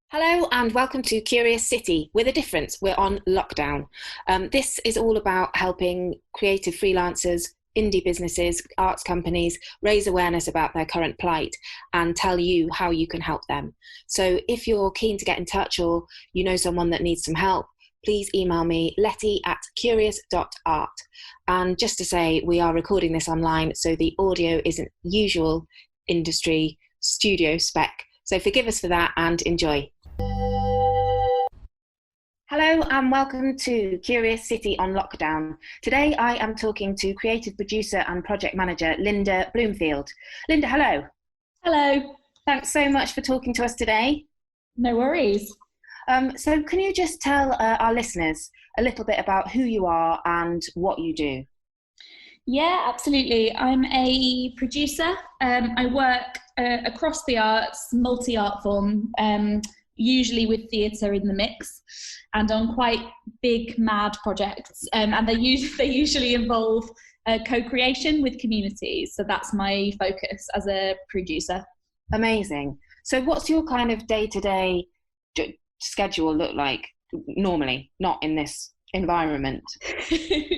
Hello and welcome to Kurious City. With a difference, we're on lockdown. This is all about helping creative freelancers, indie businesses, arts companies raise awareness about their current plight and tell you how you can help them. So if you're keen to get in touch or you know someone that needs some help, please email me, letty@kurious.art. And just to say, we are recording this online, so the audio isn't usual industry studio spec. So forgive us for that and enjoy. Hello and welcome to Kurious City on Lockdown. Today I am talking to creative producer and project manager Linda Bloomfield. Linda, hello. Hello. Thanks so much for talking to us today. No worries. So can you just tell our listeners a little bit about who you are and what you do? Yeah, absolutely. I'm a producer. I work across the arts, multi-art form, usually with theatre in the mix, and on quite big, mad projects. And they usually involve co-creation with communities. So that's my focus as a producer. Amazing. So what's your kind of day-to-day schedule look like normally, not in this environment?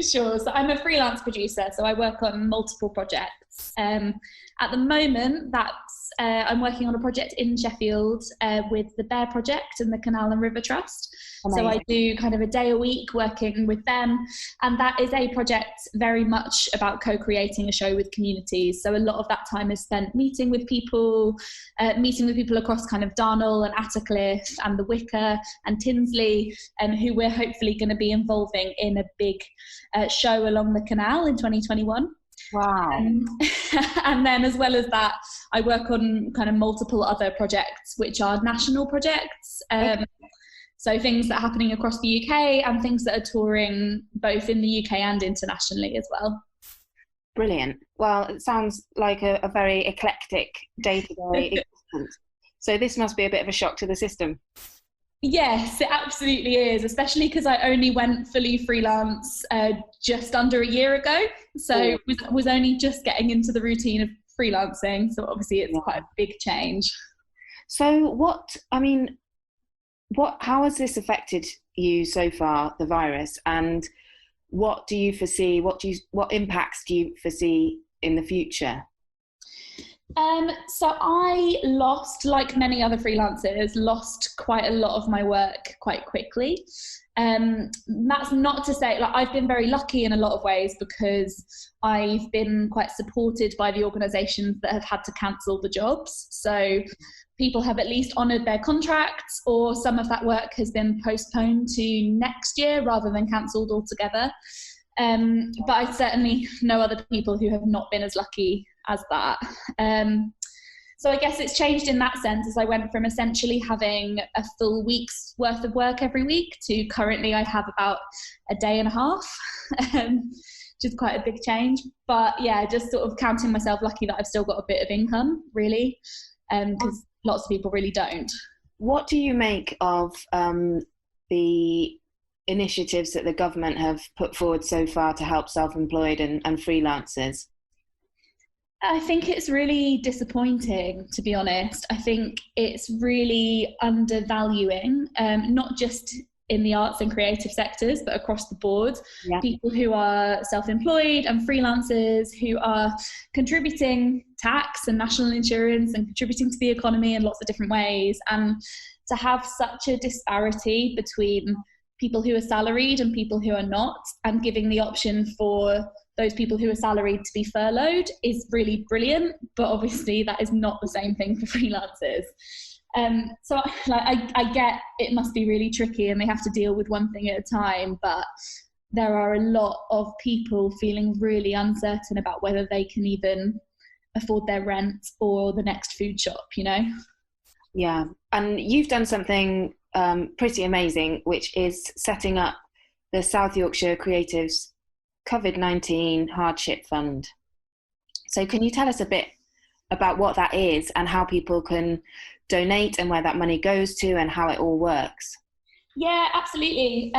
Sure. So I'm a freelance producer, so I work on multiple projects. At the moment, I'm working on a project in Sheffield with the Bear Project and the Canal and River Trust. Amazing. So I do kind of a day a week working with them, and that is a project very much about co-creating a show with communities. So a lot of that time is spent meeting with people across kind of Darnall and Attercliffe and the Wicker and Tinsley, who we're hopefully going to be involving in a big show along the canal in 2021. Wow. And then as well as that, I work on kind of multiple other projects, which are national projects. So things that are happening across the UK and things that are touring both in the UK and internationally as well. Brilliant. Well, it sounds like a very eclectic day-to-day existence. So this must be a bit of a shock to the system. Yes, it absolutely is, especially because I only went fully freelance just under a year ago. So was only just getting into the routine of freelancing. So obviously it's quite a big change. So how has this affected you so far, the virus? And what do you foresee, what impacts do you foresee in the future? So I like many other freelancers, lost quite a lot of my work quite quickly. That's not to say, I've been very lucky in a lot of ways because I've been quite supported by the organisations that have had to cancel the jobs. So people have at least honoured their contracts, or some of that work has been postponed to next year rather than cancelled altogether. But I certainly know other people who have not been as lucky as that. So I guess it's changed in that sense, as I went from essentially having a full week's worth of work every week to currently I have about a day and a half, which is quite a big change. But yeah, just sort of counting myself lucky that I've still got a bit of income, really, because lots of people really don't. What do you make of the initiatives that the government have put forward so far to help self-employed and freelancers? I think it's really disappointing, to be honest. I think it's really undervaluing, not just in the arts and creative sectors, but across the board. Yeah. People who are self-employed and freelancers who are contributing tax and national insurance and contributing to the economy in lots of different ways. And to have such a disparity between people who are salaried and people who are not, and giving the option for those people who are salaried to be furloughed is really brilliant, but obviously that is not the same thing for freelancers. So I get it must be really tricky and they have to deal with one thing at a time, but there are a lot of people feeling really uncertain about whether they can even afford their rent or the next food shop, you know? Yeah, and you've done something pretty amazing, which is setting up the South Yorkshire Creatives COVID-19 Hardship Fund. So can you tell us a bit about what that is and how people can donate and where that money goes to and how it all works? Yeah, absolutely.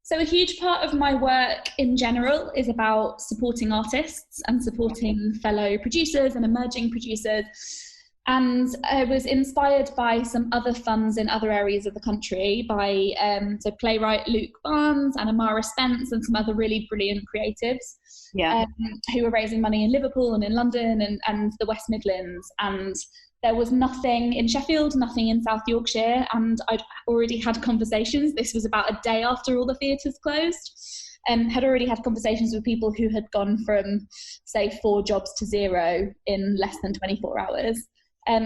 So a huge part of my work in general is about supporting artists and supporting fellow producers and emerging producers. And I was inspired by some other funds in other areas of the country by so playwright Luke Barnes and Amara Spence and some other really brilliant creatives who were raising money in Liverpool and in London and the West Midlands. And there was nothing in Sheffield, nothing in South Yorkshire. And I'd already had conversations. This was about a day after all the theatres closed. Had already had conversations with people who had gone from, say, 4 jobs to 0 in less than 24 hours.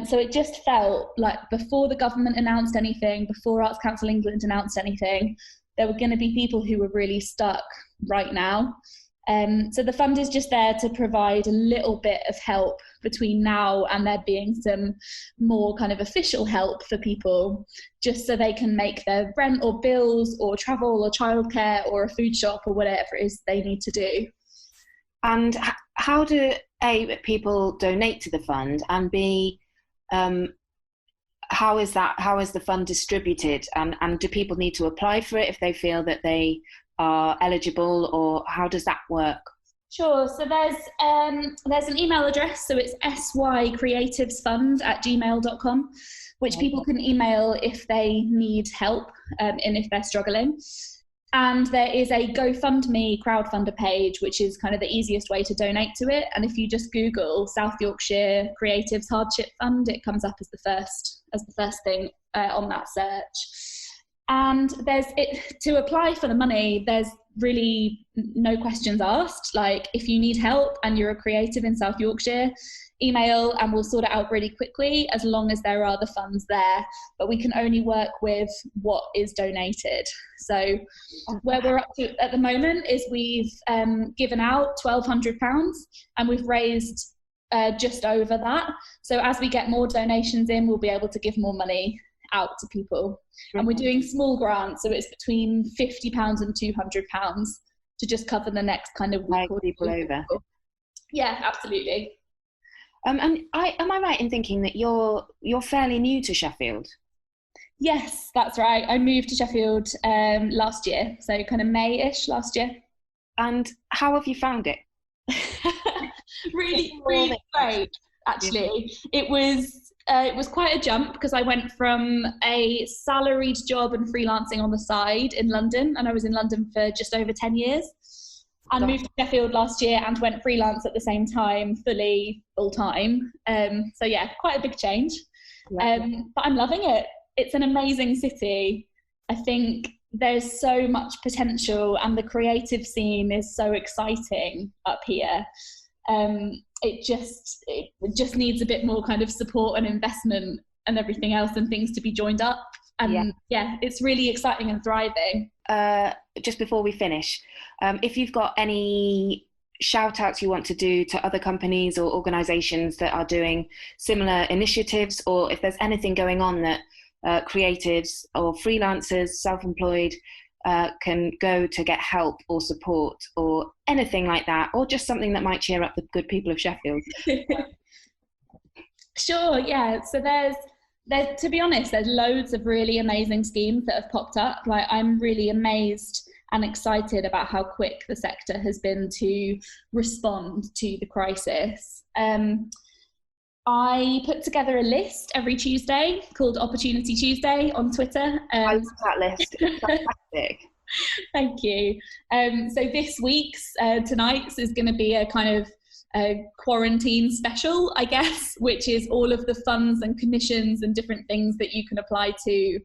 So it just felt like before the government announced anything, before Arts Council England announced anything, there were going to be people who were really stuck right now. So the fund is just there to provide a little bit of help between now and there being some more kind of official help for people, just so they can make their rent or bills or travel or childcare or a food shop or whatever it is they need to do. And how do people donate to the fund, and B, how is the fund distributed, and do people need to apply for it if they feel that they are eligible, or how does that work? Sure. So there's an email address, so it's sycreativesfund@gmail.com, which people can email if they need help and if they're struggling. And there is a GoFundMe crowdfunder page, which is kind of the easiest way to donate to it. And if you just Google South Yorkshire Creatives Hardship Fund, it comes up as the first thing on that search. And to apply for the money, there's really no questions asked. Like, if you need help and you're a creative in South Yorkshire, email and we'll sort it out really quickly, as long as there are the funds there. But we can only work with what is donated. So where we're up to at the moment is we've given out £1,200 and we've raised just over that. So as we get more donations in, we'll be able to give more money out to people. And we're doing small grants, so it's between £50 and £200 to just cover the next kind of week or people over. Yeah, absolutely. And am I right in thinking that you're fairly new to Sheffield? Yes, that's right. I moved to Sheffield last year, so kind of May-ish last year. And how have you found it? really great, actually. It was quite a jump, because I went from a salaried job and freelancing on the side in London, and I was in London for just over 10 years, and moved to Sheffield last year and went freelance at the same time, full time. So yeah, quite a big change. But I'm loving it. It's an amazing city. I think there's so much potential, and the creative scene is so exciting up here. It just needs a bit more kind of support and investment and everything else, and things to be joined up. And yeah, it's really exciting and thriving. Just before we finish, if you've got any shout outs you want to do to other companies or organisations that are doing similar initiatives, or if there's anything going on that creatives or freelancers, self-employed, can go to get help or support or anything like that, or just something that might cheer up the good people of Sheffield. Sure, yeah. So there's, to be honest, there's loads of really amazing schemes that have popped up. Like, I'm really amazed and excited about how quick the sector has been to respond to the crisis. I put together a list every Tuesday called Opportunity Tuesday on Twitter. I love that list. It's fantastic. Thank you. So this week's, tonight's is going to be a kind of quarantine special, I guess, which is all of the funds and commissions and different things that you can apply to,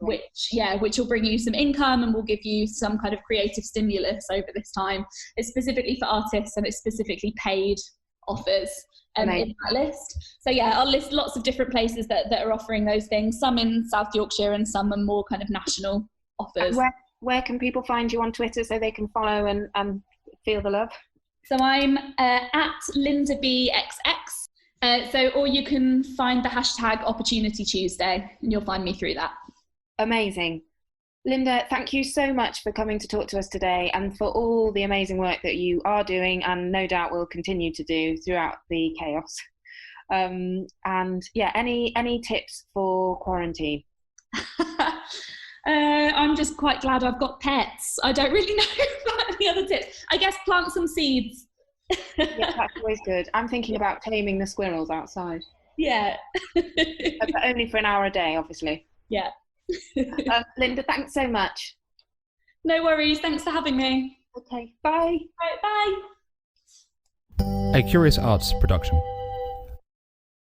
which will bring you some income and will give you some kind of creative stimulus over this time. It's specifically for artists, and it's specifically paid offers in that list. So yeah, I'll list lots of different places that are offering those things, some in South Yorkshire and some are more kind of national offers. Where can people find you on Twitter so they can follow and feel the love? So I'm at LindaBXX. Or you can find the hashtag Opportunity Tuesday and you'll find me through that. Amazing. Linda, thank you so much for coming to talk to us today, and for all the amazing work that you are doing and no doubt will continue to do throughout the chaos. And yeah, any tips for quarantine? I'm just quite glad I've got pets. I don't really know about any other tips. I guess plant some seeds Yeah, that's always good. I'm thinking about taming the squirrels outside. Yeah. But only for an hour a day, obviously. Yeah. Linda, thanks so much. No worries. Thanks for having me. Okay, bye. Right, bye. A Kurious Arts production.